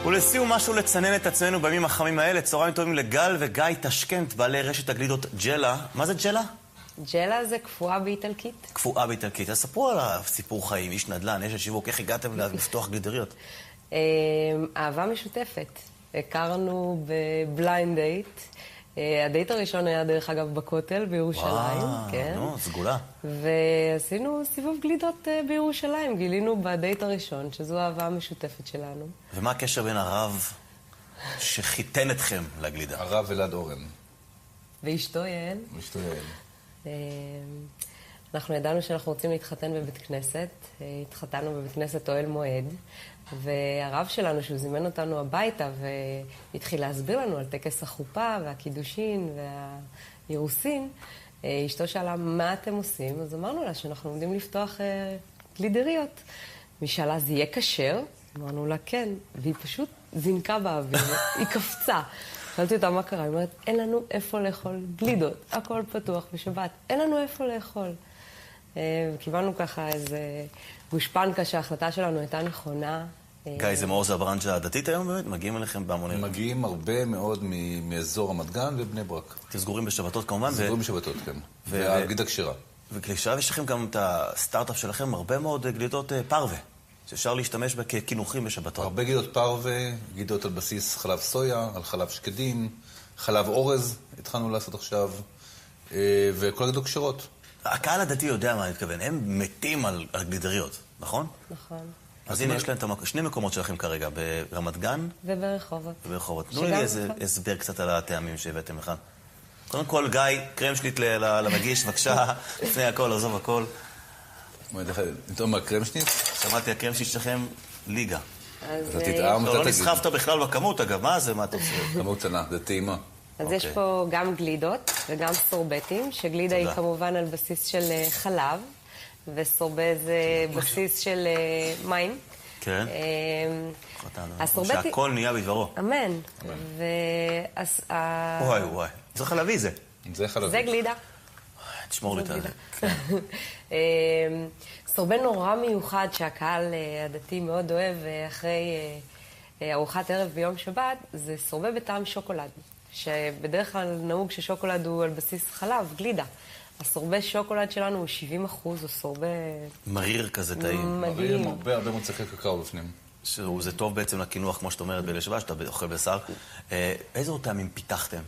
ולסיום משהו לצנן את עצמנו בימים החמים האלה. צהריים טובים לגל וגיא טשקנט, בעלי רשת הגלידות ג'לה. מה זה ג'לה? ג'לה זה קפואה באיטלקית. קפואה באיטלקית. אז ספרו על הסיפור חיים, איש נדל"ן, אשת שיווק, איך הגעתם לפתוח גלידריות? אהבה משותפת. הכרנו בבליינד דייט. הדייט הראשון היה דרך אגב בכותל בירושלים. כן. נו, סגולה. ועשינו סיבוב גלידות בירושלים. גילינו בדייט הראשון שזו האהבה המשותפת שלנו. ומה הקשר בין הרב שחיתן אתכם לגלידה? הרב אלעד אורן. ואשתו יעל. ואשתו יעל. אנחנו ידענו שאנחנו רוצים להתחתן בבית כנסת. התחתנו בבית כנסת אוהל מועד. והרב שלנו, שהוא זימן אותנו הביתה והתחיל להסביר לנו על טקס החופה והקידושין והאירוסין, אשתו שאלה, מה אתם עושים? אז אמרנו לה שאנחנו עומדים לפתוח גלידריות. היא שאלה, זה יהיה כשר? אמרנו לה, כן. והיא פשוט זינקה באוויר, היא קפצה. שאלתי אותה, מה קרה? היא אומרת, אין לנו איפה לאכול גלידות, הכל פתוח בשבת, אין לנו איפה לאכול. וקיבלנו ככה איזה גושפנקה שההחלטה שלנו הייתה נכונה. גיא, זה מעוז הברנז'ה הדתית היום באמת? מגיעים אליכם בהמונים? מגיעים הרבה מאוד מאזור רמת גן ובני ברק. אתם סגורים בשבתות כמובן? סגורים בשבתות, כן. והגלידה כשרה. וכשאב יש לכם גם את הסטארט-אפ שלכם, הרבה מאוד גלידות פרווה, שאפשר להשתמש כקינוחים בשבתות. הרבה גלידות פרווה, גלידות על בסיס חלב סויה, על חלב שקדים, חלב אורז, התחלנו לעשות עכשיו, וכל הגלידות כשרות. הקהל הדתי יודע מה אני מתכוון, הם מתים על גלידריות, נכון? נכון. אז הנה יש להם שני מקומות שלכם כרגע, ברמת גן וברחובות. וברחובות. תנו לי איזה הסבר קצת על הטעמים שהבאתם לכאן. קודם כל, גיא, קרמשניט למגיש, בבקשה, לפני הכל, עזוב הכל. נתרום מהקרמשניט? שמעתי, הקרמשניט שלכם ליגה. אתה תטעם, לא נסחפת בכלל בכמות, אגב, מה זה, מה אתה עושה? כמות קטנה, זה טעימה. אז יש פה גם גלידות וגם סורבטים, שגלידה היא כמובן על בסיס של חלב, וסורבה זה בסיס של מים. כן. שהכל נהיה בדברו. אמן. וואי וואי, זה חלבי זה. זה חלבי. זה גלידה. תשמור לי את זה. סורבה נורא מיוחד שהקהל הדתי מאוד אוהב אחרי ארוחת ערב ביום שבת, זה סורבה בטעם שוקולד. שבדרך כלל נהוג ששוקולד הוא על בסיס חלב, גלידה. הסורבה שוקולד שלנו הוא 70%, הוא סורבה... מריר כזה טעים. מריר, הרבה מוצחי קקאו בפנים. זה טוב בעצם לקינוח, כמו שאת אומרת, בליל שבת, שאתה אוכל בשר. איזה עוד טעמים פיתחתם?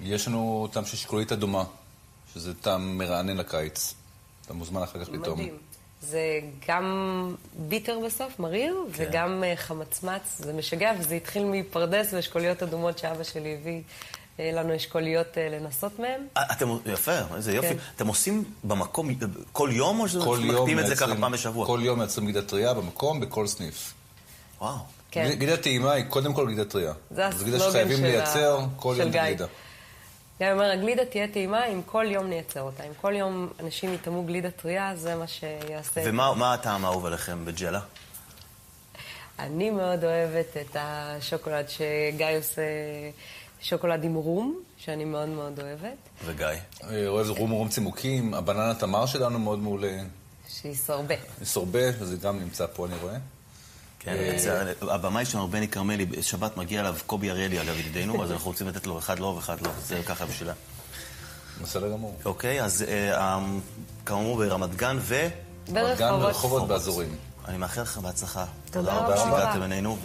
יש לנו טעם של שוקולית אדומה, שזה טעם מרענן לקיץ. אתה מוזמן אחר כך לטעום. מדהים. זה גם ביטר בסוף, מריר, וגם חמצמץ. זה משגע, וזה התחיל מפרדס ואשכוליות אדומות שאבא שלי הביא לנו אשכוליות לנסות מהם. יפה, איזה יופי. אתם עושים במקום כל יום, או שמקפיאים את זה ככה פעם בשבוע? כל יום מייצרים גלידה טריה במקום, בכל סניף. וואו. גלידה טעימה היא קודם כל גלידה טריה. זה הסלוגן שחייבים לייצר כל יום גלידה. גיא אומר, הגלידה תהיה טעימה אם כל יום נייצר אותה. אם כל יום אנשים יטעמו גלידה טריה, זה מה שיעשה. ומה הטעם האהוב עליכם בג'לה? אני מאוד אוהבת את השוקולד שגיא עושה, שוקולד עם רום, שאני מאוד מאוד אוהבת. וגיא? אוהב רום צימוקים, הבננה תמר שלנו מאוד מעולה. שהיא סורבה. סורבה, זה גם נמצא פה, אני רואה. כן, הבמאי שלנו, בני כרמלי, שבת מגיע אליו קובי אריאלי, אגב, ידידנו, אז אנחנו רוצים לתת לו אחד לא ואחד לא, זה ככה בשבילה. בסדר גמור. אוקיי, אז כאמור ברמת גן ברחובות באזורים. אני מאחל לכם בהצלחה. תודה רבה. שהגעתם אלינו.